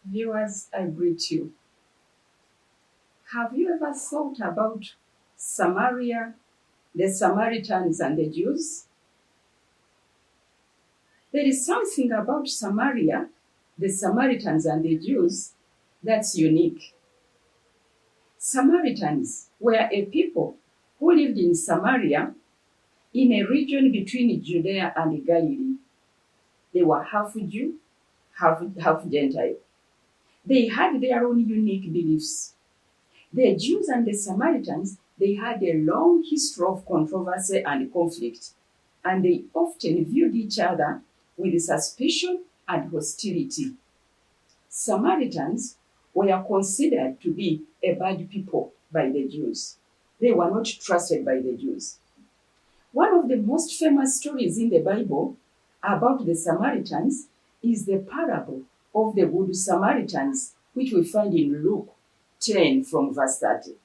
Viewers, I greet you. Have you ever thought about Samaria, the Samaritans and the Jews? There is something about Samaria, the Samaritans and the Jews, that's unique. Samaritans were a people who lived in Samaria, in a region between Judea and Galilee. They were half Jew, half Gentile. They had their own unique beliefs. The Jews and the Samaritans, they had a long history of controversy and conflict, and they often viewed each other with suspicion and hostility. Samaritans were considered to be a bad people by the Jews. They were not trusted by the Jews. One of the most famous stories in the Bible about the Samaritans is the parable of the Good Samaritans, which we find in Luke 10 from verse 30.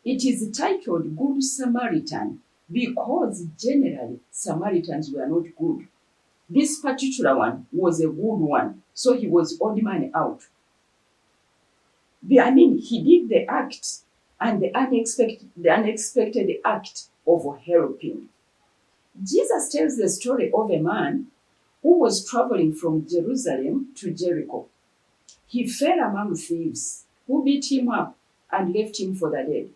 It is titled Good Samaritan because generally Samaritans were not good. This particular one was a good one, so he was odd man out. He did the act and the unexpected act of helping. Jesus tells the story of a man who was traveling from Jerusalem to Jericho. He fell among thieves who beat him up and left him for the dead.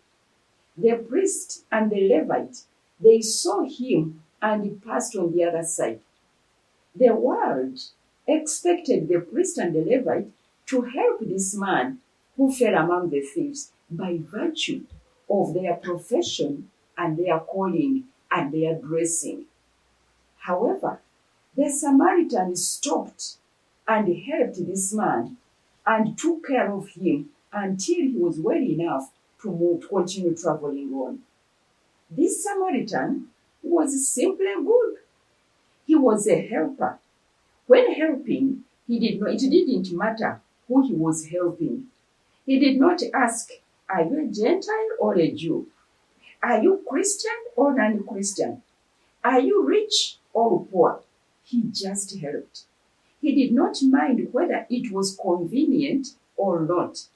The priest and the Levite, they saw him and passed on the other side. The world expected the priest and the Levite to help this man who fell among the thieves by virtue of their profession and their calling and their dressing. However, the Samaritans stopped and helped this man and took care of him until he was well enough to continue traveling on. This Samaritan was simply good. He was a helper. When helping, it didn't matter who he was helping. He did not ask, are you a Gentile or a Jew? Are you Christian or non-Christian? Are you rich or poor? He just helped. He did not mind whether it was convenient or not,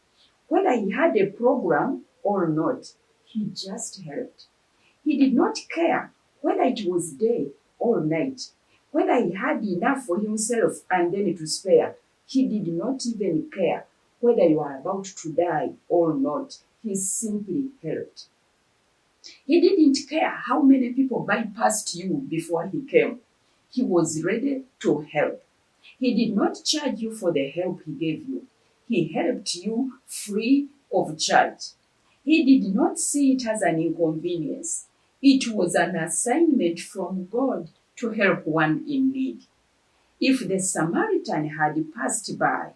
whether he had a program or not. He just helped. He did not care whether it was day or night, whether he had enough for himself and then to spare. He did not even care whether you are about to die or not. He simply helped. He didn't care how many people bypassed you before he came. He was ready to help. He did not charge you for the help he gave you. He helped you free of charge. He did not see it as an inconvenience. It was an assignment from God to help one in need. If the Samaritan had passed by,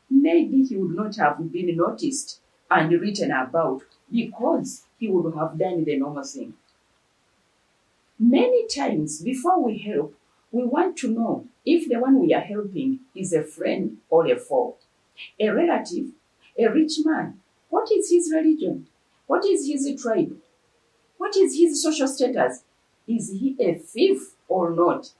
maybe he would not have been noticed and written about because he would have done the normal thing. Many times before we help, we want to know if the one we are helping is a friend or a foe, a relative, a rich man. What is his religion? What is his tribe? What is his social status? Is he a thief or not?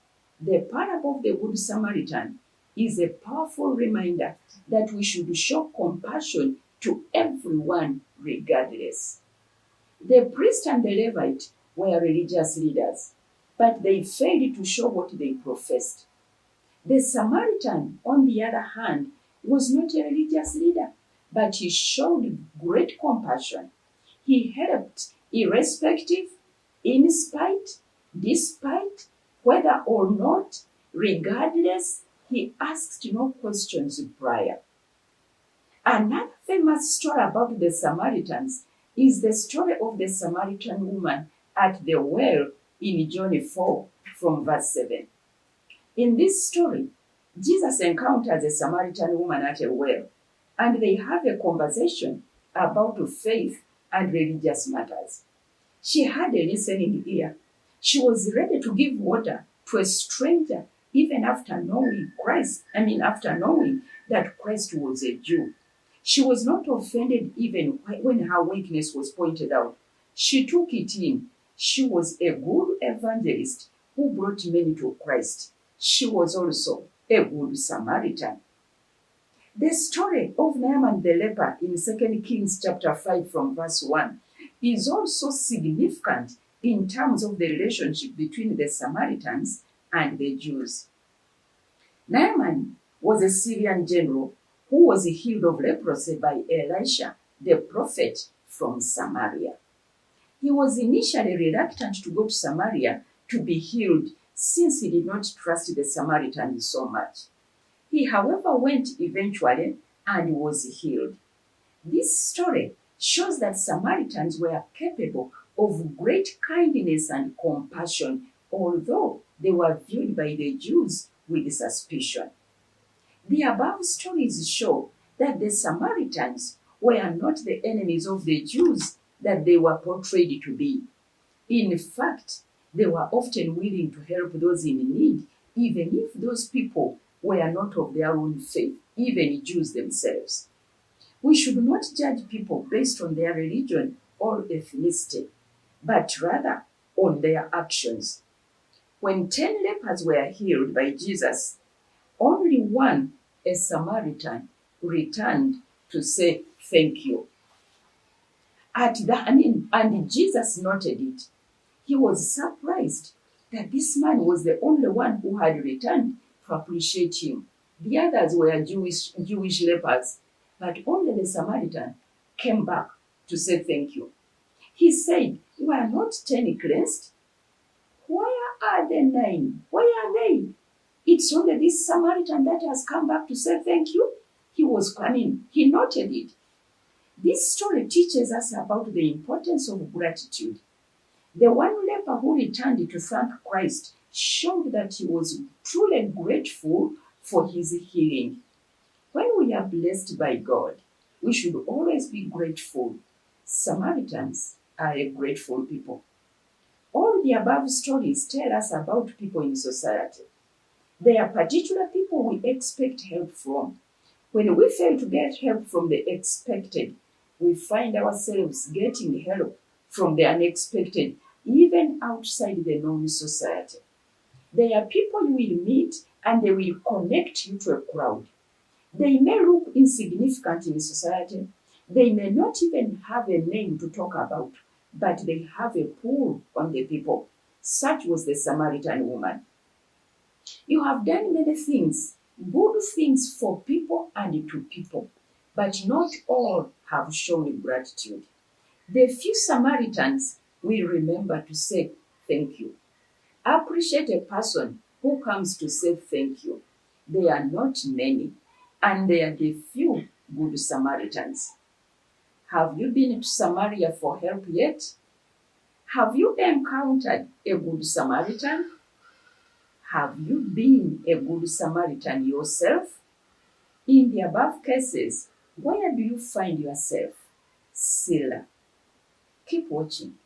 The parable of the Good Samaritan is a powerful reminder that we should show compassion to everyone regardless. The priest and the Levite were religious leaders, but they failed to show what they professed. The Samaritan, on the other hand, was not a religious leader, but he showed great compassion. He helped irrespective, in spite, despite, whether or not, regardless. He asked no questions prior. Another famous story about the Samaritans is the story of the Samaritan woman at the well in John 4 from verse 7. In this story, Jesus encounters a Samaritan woman at a well, and they have a conversation about faith and religious matters. She had a listening ear. She was ready to give water to a stranger even after knowing that Christ was a Jew. She was not offended even when her weakness was pointed out. She took it in. She was a good evangelist who brought many to Christ. She was also a good Samaritan. The story of Naaman the leper in 2 Kings chapter 5 from verse 1 is also significant in terms of the relationship between the Samaritans and the Jews. Naaman was a Syrian general who was healed of leprosy by Elisha, the prophet from Samaria. He was initially reluctant to go to Samaria to be healed since he did not trust the Samaritans so much. He, however, went eventually and was healed. This story shows that Samaritans were capable of great kindness and compassion, although they were viewed by the Jews with suspicion. The above stories show that the Samaritans were not the enemies of the Jews that they were portrayed to be. In fact, they were often willing to help those in need, even if those people were not of their own faith, even Jews themselves. We should not judge people based on their religion or ethnicity, but rather on their actions. When 10 lepers were healed by Jesus, only one, a Samaritan, returned to say thank you. And Jesus noted it. He was surprised that this man was the only one who had returned to appreciate him. The others were Jewish lepers, but only the Samaritan came back to say thank you. He said, "Were not 10 cleansed? Where are the 9? Where are they? It's only this Samaritan that has come back to say thank you." He noted it. This story teaches us about the importance of gratitude. The one leper who returned to thank Christ showed that he was truly grateful for his healing. When we are blessed by God, we should always be grateful. Samaritans are a grateful people. All the above stories tell us about people in society. They are particular people we expect help from. When we fail to get help from the expected, we find ourselves getting help from the unexpected, even outside the known society. They are people you will meet and they will connect you to a crowd. They may look insignificant in society. They may not even have a name to talk about, but they have a pull on the people. Such was the Samaritan woman. You have done many things, good things for people and to people, but not all have shown gratitude. The few Samaritans will remember to say thank you. Appreciate a person who comes to say thank you. They are not many, and they are the few good Samaritans. Have you been to Samaria for help yet? Have you encountered a good Samaritan? Have you been a good Samaritan yourself? In the above cases, where do you find yourself? Selah. Keep watching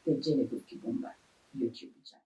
the Genevieve Kibbumba YouTube channel.